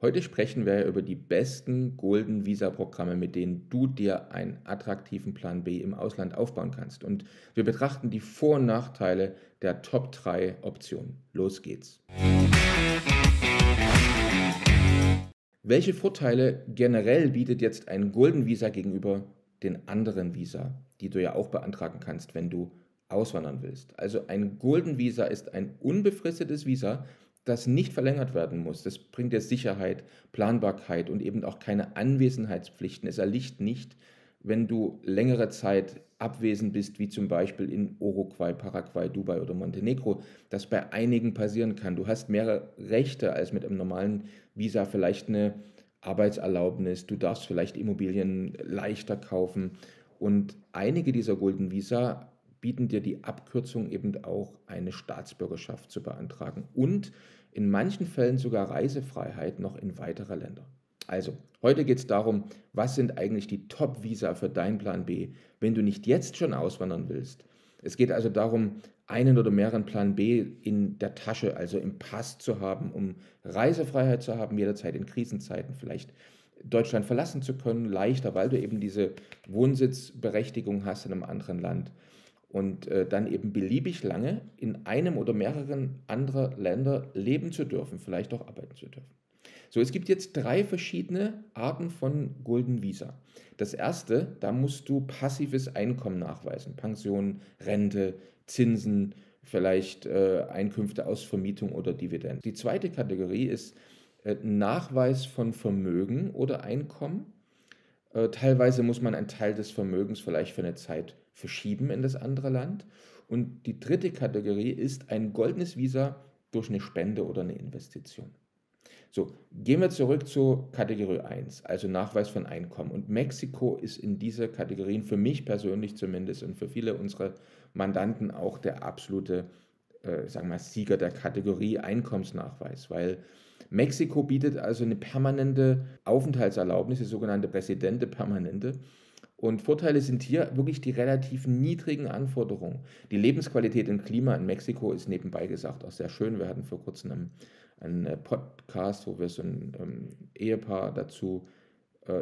Heute sprechen wir ja über die besten Golden Visa Programme, mit denen du dir einen attraktiven Plan B im Ausland aufbauen kannst. Und wir betrachten die Vor- und Nachteile der Top 3 Optionen. Los geht's. Welche Vorteile generell bietet jetzt ein Golden Visa gegenüber den anderen Visa, die du ja auch beantragen kannst, wenn du auswandern willst? Also ein Golden Visa ist ein unbefristetes Visa, das nicht verlängert werden muss. Das bringt dir Sicherheit, Planbarkeit und eben auch keine Anwesenheitspflichten. Es erliegt nicht, wenn du längere Zeit abwesend bist, wie zum Beispiel in Uruguay, Paraguay, Dubai oder Montenegro, das bei einigen passieren kann. Du hast mehrere Rechte als mit einem normalen Visa, vielleicht eine Arbeitserlaubnis, du darfst vielleicht Immobilien leichter kaufen und einige dieser Golden Visa bieten dir die Abkürzung eben auch eine Staatsbürgerschaft zu beantragen und in manchen Fällen sogar Reisefreiheit noch in weitere Länder. Also, heute geht es darum, was sind eigentlich die Top-Visa für deinen Plan B, wenn du nicht jetzt schon auswandern willst. Es geht also darum, einen oder mehreren Plan B in der Tasche, also im Pass zu haben, um Reisefreiheit zu haben, jederzeit in Krisenzeiten vielleicht Deutschland verlassen zu können, leichter, weil du eben diese Wohnsitzberechtigung hast in einem anderen Land und dann eben beliebig lange in einem oder mehreren anderen Länder leben zu dürfen, vielleicht auch arbeiten zu dürfen. So, es gibt jetzt drei verschiedene Arten von Golden Visa. Das erste, da musst du passives Einkommen nachweisen, Pension, Rente, Zinsen, vielleicht Einkünfte aus Vermietung oder Dividenden. Die zweite Kategorie ist Nachweis von Vermögen oder Einkommen. Teilweise muss man einen Teil des Vermögens vielleicht für eine Zeit verschieben in das andere Land. Und die dritte Kategorie ist ein goldenes Visa durch eine Spende oder eine Investition. So, gehen wir zurück zu Kategorie 1, also Nachweis von Einkommen. Und Mexiko ist in dieser Kategorie für mich persönlich zumindest und für viele unserer Mandanten auch der absolute, sagen wir mal, Sieger der Kategorie Einkommensnachweis, weil Mexiko bietet also eine permanente Aufenthaltserlaubnis, die sogenannte Residente Permanente. Und Vorteile sind hier wirklich die relativ niedrigen Anforderungen. Die Lebensqualität und Klima in Mexiko ist nebenbei gesagt auch sehr schön. Wir hatten vor kurzem einen Podcast, wo wir so ein Ehepaar dazu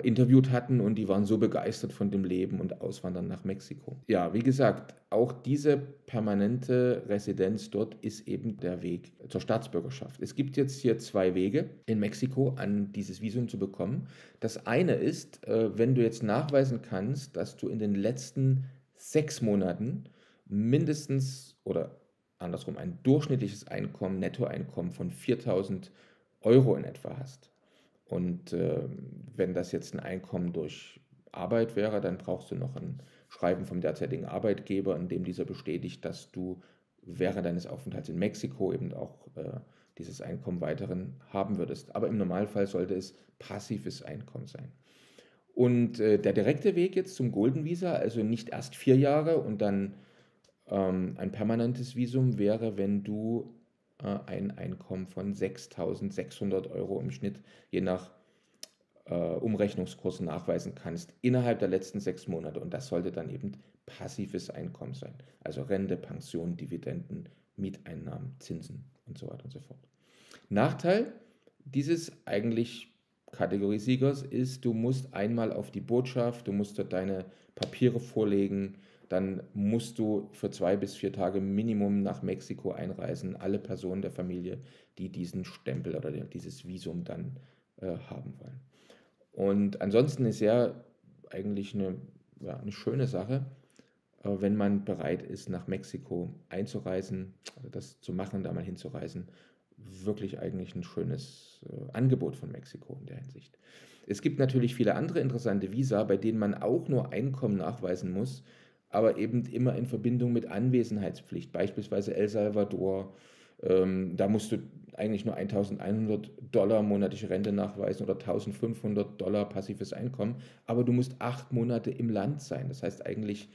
interviewt hatten und die waren so begeistert von dem Leben und Auswandern nach Mexiko. Ja, wie gesagt, auch diese permanente Residenz dort ist eben der Weg zur Staatsbürgerschaft. Es gibt jetzt hier zwei Wege in Mexiko, an dieses Visum zu bekommen. Das eine ist, wenn du jetzt nachweisen kannst, dass du in den letzten 6 Monaten mindestens oder andersrum ein durchschnittliches Einkommen, Nettoeinkommen von 4.000 € in etwa hast. Und wenn das jetzt ein Einkommen durch Arbeit wäre, dann brauchst du noch ein Schreiben vom derzeitigen Arbeitgeber, in dem dieser bestätigt, dass du während deines Aufenthalts in Mexiko eben auch dieses Einkommen weiterhin haben würdest. Aber im Normalfall sollte es passives Einkommen sein. Und der direkte Weg jetzt zum Golden Visa, also nicht erst 4 Jahre und dann ein permanentes Visum wäre, wenn du ein Einkommen von 6.600 € im Schnitt, je nach Umrechnungskurs nachweisen kannst, innerhalb der letzten 6 Monate. Und das sollte dann eben passives Einkommen sein. Also Rente, Pension, Dividenden, Mieteinnahmen, Zinsen und so weiter und so fort. Nachteil dieses eigentlich Kategoriesiegers ist, du musst einmal auf die Botschaft, du musst dort deine Papiere vorlegen, dann musst du für 2 bis 4 Tage Minimum nach Mexiko einreisen, alle Personen der Familie, die diesen Stempel oder dieses Visum dann haben wollen. Und ansonsten ist ja eigentlich eine schöne Sache, wenn man bereit ist, nach Mexiko einzureisen, also das zu machen, da mal hinzureisen. Wirklich eigentlich ein schönes Angebot von Mexiko in der Hinsicht. Es gibt natürlich viele andere interessante Visa, bei denen man auch nur Einkommen nachweisen muss, aber eben immer in Verbindung mit Anwesenheitspflicht, beispielsweise El Salvador. Da musst du eigentlich nur 1.100 $ monatliche Rente nachweisen oder 1.500 $ passives Einkommen, aber du musst 8 Monate im Land sein. Das heißt, eigentlich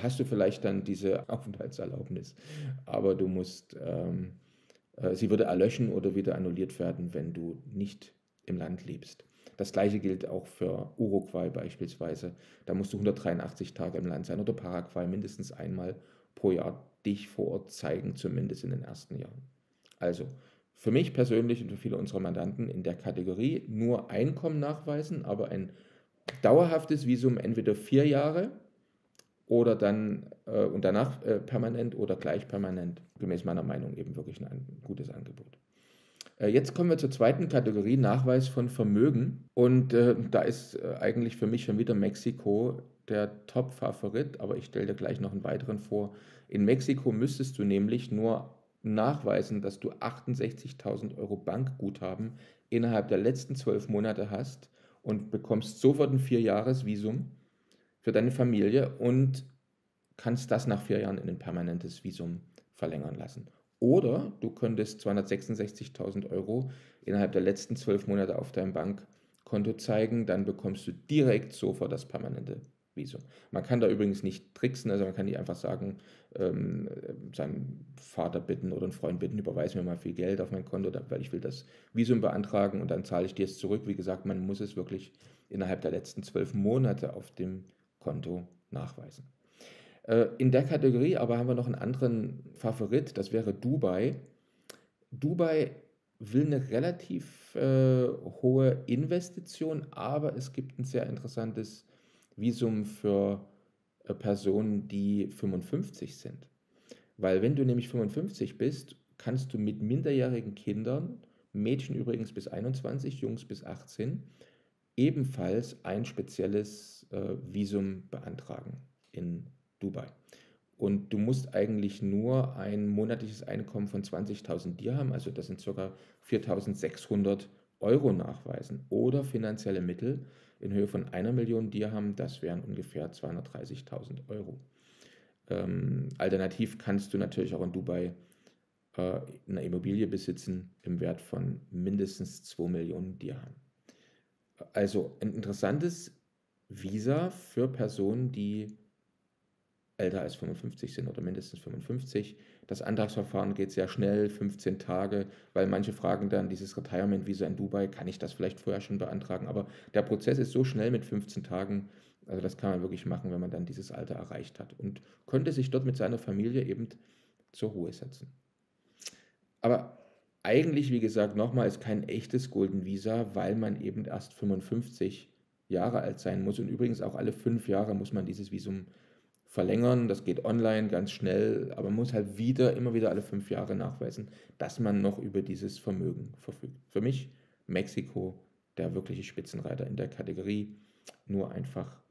hast du vielleicht dann diese Aufenthaltserlaubnis, aber sie würde erlöschen oder wieder annulliert werden, wenn du nicht im Land lebst. Das gleiche gilt auch für Uruguay beispielsweise. Da musst du 183 Tage im Land sein oder Paraguay mindestens einmal pro Jahr dich vor Ort zeigen, zumindest in den ersten Jahren. Also, für mich persönlich und für viele unserer Mandanten in der Kategorie nur Einkommen nachweisen, aber ein dauerhaftes Visum entweder 4 Jahre oder dann und danach permanent oder gleich permanent, gemäß meiner Meinung eben wirklich ein gutes Angebot. Jetzt kommen wir zur zweiten Kategorie, Nachweis von Vermögen. Und da ist eigentlich für mich schon wieder Mexiko der Top-Favorit, aber ich stelle dir gleich noch einen weiteren vor. In Mexiko müsstest du nämlich nur nachweisen, dass du 68.000 Euro Bankguthaben innerhalb der letzten 12 Monate hast und bekommst sofort ein 4-Jahres-Visum für deine Familie und kannst das nach 4 Jahren in ein permanentes Visum verlängern lassen. Oder du könntest 266.000 Euro innerhalb der letzten 12 Monate auf deinem Bankkonto zeigen, dann bekommst du direkt sofort das permanente Visum. Man kann da übrigens nicht tricksen, also man kann nicht einfach sagen, seinen Vater bitten oder einen Freund bitten, überweis mir mal viel Geld auf mein Konto, weil ich will das Visum beantragen und dann zahle ich dir es zurück. Wie gesagt, man muss es wirklich innerhalb der letzten 12 Monate auf dem Konto nachweisen. In der Kategorie aber haben wir noch einen anderen Favorit, das wäre Dubai. Dubai will eine relativ hohe Investition, aber es gibt ein sehr interessantes Visum für Personen, die 55 sind. Weil wenn du nämlich 55 bist, kannst du mit minderjährigen Kindern, Mädchen übrigens bis 21, Jungs bis 18, ebenfalls ein spezielles Visum beantragen in Dubai. Und du musst eigentlich nur ein monatliches Einkommen von 20.000 Dirham, also das sind ca. 4.600 Euro nachweisen oder finanzielle Mittel in Höhe von 1 Million Dirham, das wären ungefähr 230.000 Euro. Alternativ kannst du natürlich auch in Dubai eine Immobilie besitzen im Wert von mindestens 2 Millionen Dirham. Also ein interessantes Visa für Personen, die älter als 55 sind oder mindestens 55. Das Antragsverfahren geht sehr schnell, 15 Tage, weil manche fragen dann, dieses Retirement-Visa in Dubai, kann ich das vielleicht vorher schon beantragen? Aber der Prozess ist so schnell mit 15 Tagen, also das kann man wirklich machen, wenn man dann dieses Alter erreicht hat und könnte sich dort mit seiner Familie eben zur Ruhe setzen. Aber eigentlich, wie gesagt, nochmal, ist kein echtes Golden Visa, weil man eben erst 55 Jahre alt sein muss und übrigens auch alle 5 Jahre muss man dieses Visum verlängern. Das geht online ganz schnell, aber man muss halt immer wieder alle 5 Jahre nachweisen, dass man noch über dieses Vermögen verfügt. Für mich Mexiko der wirkliche Spitzenreiter in der Kategorie, nur einfach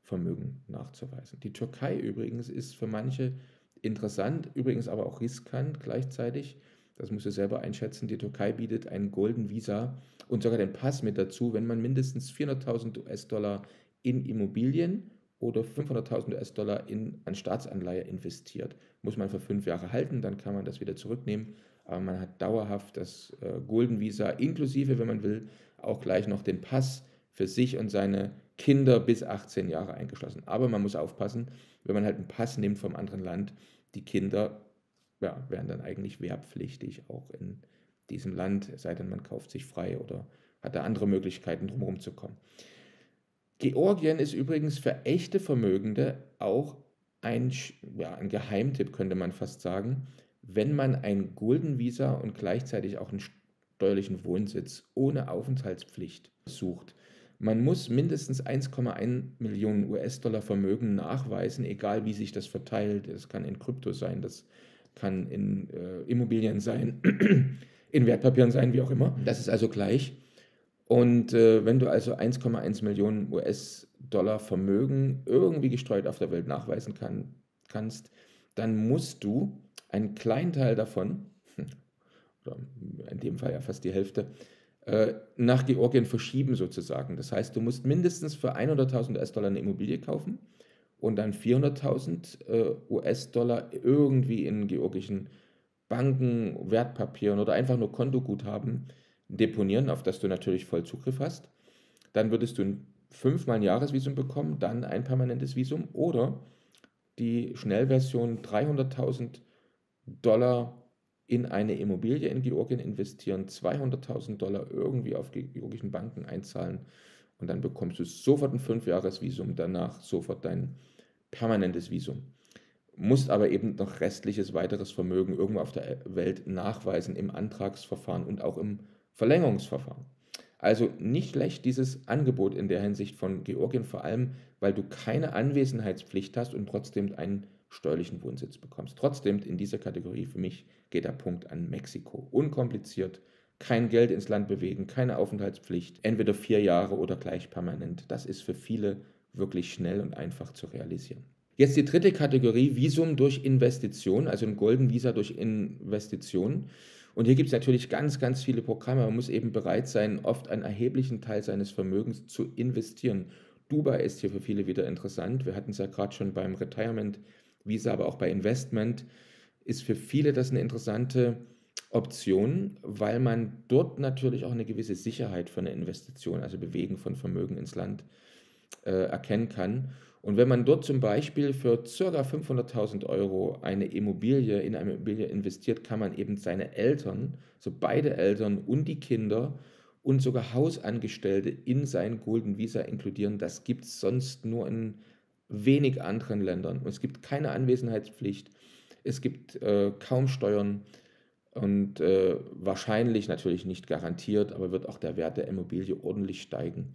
Vermögen nachzuweisen. Die Türkei übrigens ist für manche interessant, übrigens aber auch riskant gleichzeitig. Das musst du selber einschätzen. Die Türkei bietet ein Golden Visa und sogar den Pass mit dazu, wenn man mindestens 400.000 US-Dollar in Immobilien oder 500.000 US-Dollar an Staatsanleihe investiert. Muss man für 5 Jahre halten, dann kann man das wieder zurücknehmen. Aber man hat dauerhaft das Golden Visa, inklusive, wenn man will, auch gleich noch den Pass für sich und seine Kinder bis 18 Jahre eingeschlossen. Aber man muss aufpassen, wenn man halt einen Pass nimmt vom anderen Land, die Kinder wären dann eigentlich wehrpflichtig auch in diesem Land, es sei denn, man kauft sich frei oder hat da andere Möglichkeiten, drumherum zu kommen. Georgien ist übrigens für echte Vermögende auch ein Geheimtipp, könnte man fast sagen, wenn man ein Golden Visa und gleichzeitig auch einen steuerlichen Wohnsitz ohne Aufenthaltspflicht sucht. Man muss mindestens 1,1 Millionen US-Dollar Vermögen nachweisen, egal wie sich das verteilt. Das kann in Krypto sein, das kann in Immobilien sein, in Wertpapieren sein, wie auch immer. Das ist also gleich. Und wenn du also 1,1 Millionen US-Dollar Vermögen irgendwie gestreut auf der Welt nachweisen kannst, dann musst du einen kleinen Teil davon, oder in dem Fall ja fast die Hälfte, nach Georgien verschieben sozusagen. Das heißt, du musst mindestens für 100.000 US-Dollar eine Immobilie kaufen und dann 400.000 US-Dollar irgendwie in georgischen Banken, Wertpapieren oder einfach nur Kontoguthaben deponieren, auf das du natürlich voll Zugriff hast. Dann würdest du 5-mal ein Jahresvisum bekommen, dann ein permanentes Visum oder die Schnellversion 300.000 Dollar in eine Immobilie in Georgien investieren, 200.000 Dollar irgendwie auf georgischen Banken einzahlen und dann bekommst du sofort ein 5-Jahres-Visum, danach sofort dein permanentes Visum. musst aber eben noch restliches weiteres Vermögen irgendwo auf der Welt nachweisen im Antragsverfahren und auch im Verlängerungsverfahren. Also nicht schlecht dieses Angebot in der Hinsicht von Georgien, vor allem weil du keine Anwesenheitspflicht hast und trotzdem einen steuerlichen Wohnsitz bekommst. Trotzdem in dieser Kategorie für mich geht der Punkt an Mexiko. Unkompliziert, kein Geld ins Land bewegen, keine Aufenthaltspflicht, entweder 4 Jahre oder gleich permanent. Das ist für viele wirklich schnell und einfach zu realisieren. Jetzt die dritte Kategorie, Visum durch Investition, also ein Golden Visa durch Investition. Und hier gibt es natürlich ganz, ganz viele Programme. Man muss eben bereit sein, oft einen erheblichen Teil seines Vermögens zu investieren. Dubai ist hier für viele wieder interessant. Wir hatten es ja gerade schon beim Retirement Visa, aber auch bei Investment ist für viele das eine interessante Option, weil man dort natürlich auch eine gewisse Sicherheit für eine Investition, also Bewegen von Vermögen ins Land, erkennen kann. Und wenn man dort zum Beispiel für ca. 500.000 Euro in eine Immobilie investiert, kann man eben seine Eltern, so beide Eltern und die Kinder und sogar Hausangestellte in sein Golden Visa inkludieren. Das gibt es sonst nur in wenig anderen Ländern. Und es gibt keine Anwesenheitspflicht, es gibt kaum Steuern und wahrscheinlich natürlich nicht garantiert, aber wird auch der Wert der Immobilie ordentlich steigen,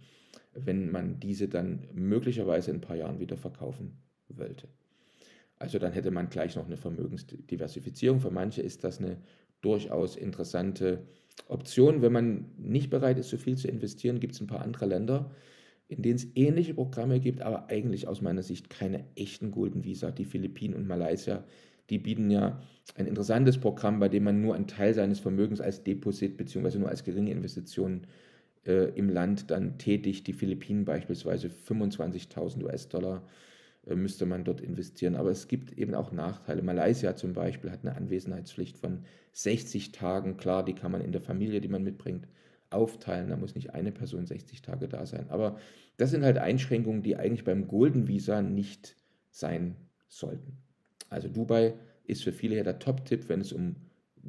wenn man diese dann möglicherweise in ein paar Jahren wieder verkaufen wollte. Also dann hätte man gleich noch eine Vermögensdiversifizierung. Für manche ist das eine durchaus interessante Option. Wenn man nicht bereit ist, so viel zu investieren, gibt es ein paar andere Länder, in denen es ähnliche Programme gibt, aber eigentlich aus meiner Sicht keine echten Golden Visa. Die Philippinen und Malaysia, die bieten ja ein interessantes Programm, bei dem man nur einen Teil seines Vermögens als Deposit bzw. nur als geringe Investition im Land dann tätigt. Die Philippinen beispielsweise 25.000 US-Dollar müsste man dort investieren. Aber es gibt eben auch Nachteile. Malaysia zum Beispiel hat eine Anwesenheitspflicht von 60 Tagen. Klar, die kann man in der Familie, die man mitbringt, aufteilen. Da muss nicht eine Person 60 Tage da sein. Aber das sind halt Einschränkungen, die eigentlich beim Golden Visa nicht sein sollten. Also Dubai ist für viele ja der Top-Tipp, wenn es um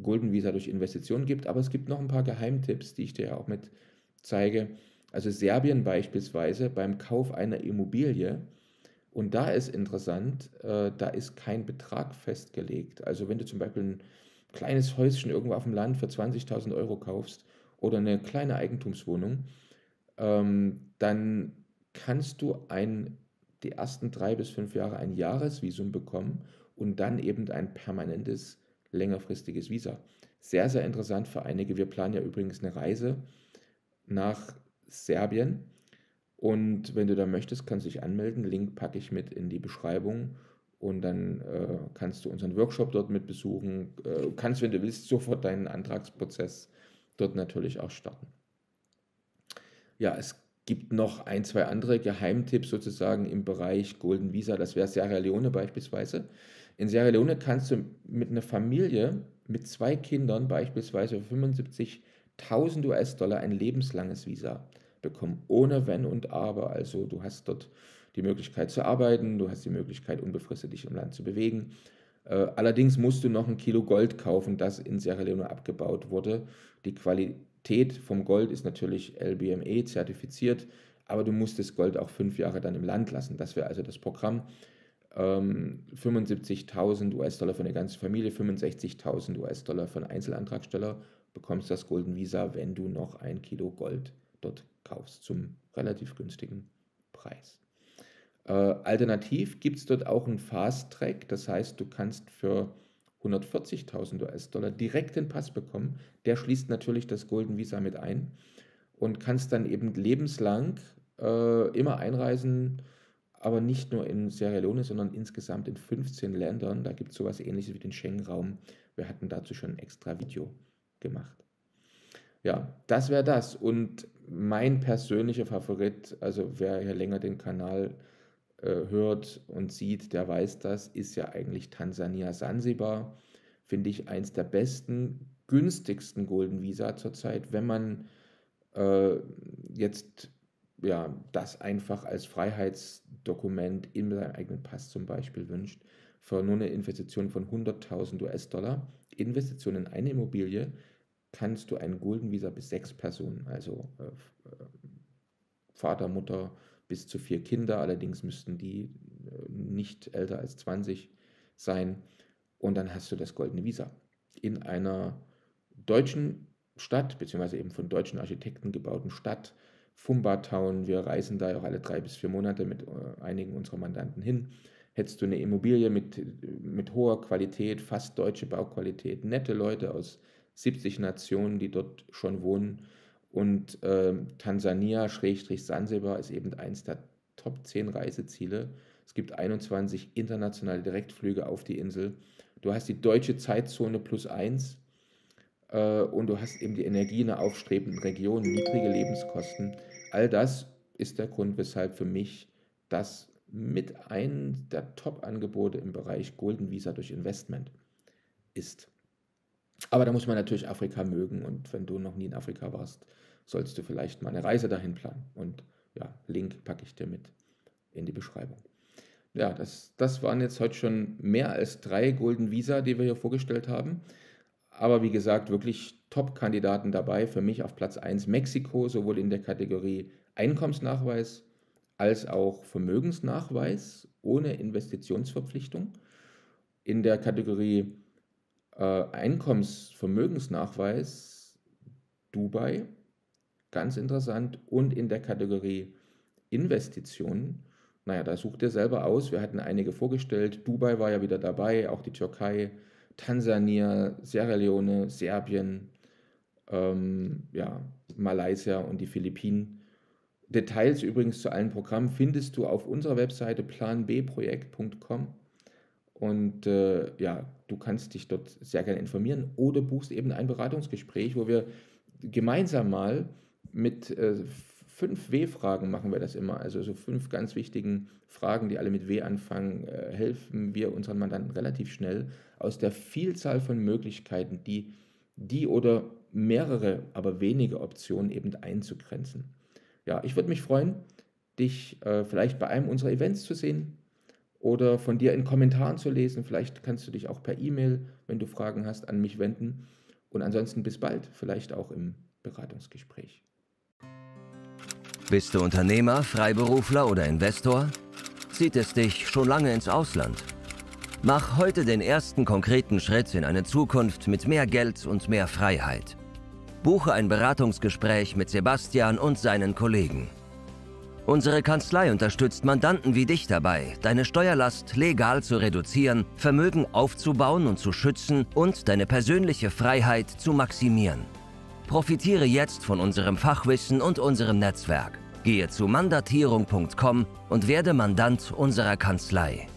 Golden Visa durch Investitionen geht. Aber es gibt noch ein paar Geheimtipps, die ich dir ja auch mit zeige. Also Serbien beispielsweise beim Kauf einer Immobilie. Und da ist interessant, da ist kein Betrag festgelegt. Also wenn du zum Beispiel ein kleines Häuschen irgendwo auf dem Land für 20.000 Euro kaufst oder eine kleine Eigentumswohnung, dann kannst du die ersten 3 bis 5 Jahre ein Jahresvisum bekommen und dann eben ein permanentes, längerfristiges Visa. Sehr, sehr interessant für einige. Wir planen ja übrigens eine Reise nach Serbien. Und wenn du da möchtest, kannst du dich anmelden. Link packe ich mit in die Beschreibung. Und dann kannst du unseren Workshop dort mit besuchen. Kannst, wenn du willst, sofort deinen Antragsprozess dort natürlich auch starten. Ja, es gibt noch ein, zwei andere Geheimtipps sozusagen im Bereich Golden Visa. Das wäre Sierra Leone beispielsweise. In Sierra Leone kannst du mit einer Familie mit 2 Kindern beispielsweise für 75.000 US-Dollar ein lebenslanges Visa bekommen, ohne Wenn und Aber. Also du hast dort die Möglichkeit zu arbeiten, du hast die Möglichkeit, unbefristet dich im Land zu bewegen. Allerdings musst du noch ein Kilo Gold kaufen, das in Sierra Leone abgebaut wurde. Die Qualität vom Gold ist natürlich LBME zertifiziert, aber du musst das Gold auch 5 Jahre dann im Land lassen. Das wäre also das Programm. 75.000 US-Dollar für eine ganze Familie, 65.000 US-Dollar für einen Einzelantragsteller, bekommst das Golden Visa, wenn du noch ein Kilo Gold dort kaufst, zum relativ günstigen Preis. Alternativ gibt es dort auch einen Fast Track, das heißt, du kannst für 140.000 US-Dollar direkt den Pass bekommen. Der schließt natürlich das Golden Visa mit ein und kannst dann eben lebenslang immer einreisen, aber nicht nur in Sierra Leone, sondern insgesamt in 15 Ländern. Da gibt es sowas Ähnliches wie den Schengen-Raum. Wir hatten dazu schon ein extra Video gemacht. Ja, das wäre das. Und mein persönlicher Favorit, also wer hier länger den Kanal hört und sieht, der weiß das, ist ja eigentlich Tansania Sansibar. Finde ich eins der besten, günstigsten Golden Visa zurzeit, wenn man äh, jetzt ja, das einfach als Freiheitsdokument in seinem eigenen Pass zum Beispiel wünscht, für nur eine Investition von 100.000 US-Dollar, Investition in eine Immobilie, kannst du ein Golden Visa bis 6 Personen, also Vater, Mutter, bis zu 4 Kinder, allerdings müssten die nicht älter als 20 sein und dann hast du das goldene Visa in einer deutschen Stadt, beziehungsweise eben von deutschen Architekten gebauten Stadt, Fumba Town. Wir reisen da ja auch alle 3 bis 4 Monate mit einigen unserer Mandanten hin. Hättest du eine Immobilie mit hoher Qualität, fast deutsche Bauqualität, nette Leute aus 70 Nationen, die dort schon wohnen. Und Tansania, Schrägstrich Sansibar, ist eben eins der Top 10 Reiseziele. Es gibt 21 internationale Direktflüge auf die Insel. Du hast die deutsche Zeitzone +1 und du hast eben die Energie in einer aufstrebenden Region, niedrige Lebenskosten. All das ist der Grund, weshalb für mich das mit einem der Top-Angebote im Bereich Golden Visa durch Investment ist. Aber da muss man natürlich Afrika mögen und wenn du noch nie in Afrika warst, sollst du vielleicht mal eine Reise dahin planen. Und ja, Link packe ich dir mit in die Beschreibung. Ja, das waren jetzt heute schon mehr als 3 Golden Visa, die wir hier vorgestellt haben. Aber wie gesagt, wirklich Top-Kandidaten dabei. Für mich auf Platz 1 Mexiko, sowohl in der Kategorie Einkommensnachweis als auch Vermögensnachweis ohne Investitionsverpflichtung. In der Kategorie Einkommensvermögensnachweis Dubai, ganz interessant. Und in der Kategorie Investitionen, naja, da sucht ihr selber aus. Wir hatten einige vorgestellt. Dubai war ja wieder dabei, auch die Türkei, Tansania, Sierra Leone, Serbien, ja, Malaysia und die Philippinen. Details übrigens zu allen Programmen findest du auf unserer Webseite planbprojekt.com und ja, du kannst dich dort sehr gerne informieren oder buchst eben ein Beratungsgespräch, wo wir gemeinsam mal mit 5 W-Fragen machen wir das immer, also so 5 ganz wichtigen Fragen, die alle mit W anfangen, helfen wir unseren Mandanten relativ schnell aus der Vielzahl von Möglichkeiten, die oder mehrere, aber wenige Optionen eben einzugrenzen. Ja, ich würde mich freuen, dich vielleicht bei einem unserer Events zu sehen oder von dir in Kommentaren zu lesen. Vielleicht kannst du dich auch per E-Mail, wenn du Fragen hast, an mich wenden. Und ansonsten bis bald, vielleicht auch im Beratungsgespräch. Bist du Unternehmer, Freiberufler oder Investor? Zieht es dich schon lange ins Ausland? Mach heute den ersten konkreten Schritt in eine Zukunft mit mehr Geld und mehr Freiheit. Buche ein Beratungsgespräch mit Sebastian und seinen Kollegen. Unsere Kanzlei unterstützt Mandanten wie dich dabei, deine Steuerlast legal zu reduzieren, Vermögen aufzubauen und zu schützen und deine persönliche Freiheit zu maximieren. Profitiere jetzt von unserem Fachwissen und unserem Netzwerk. Gehe zu mandatierung.com und werde Mandant unserer Kanzlei.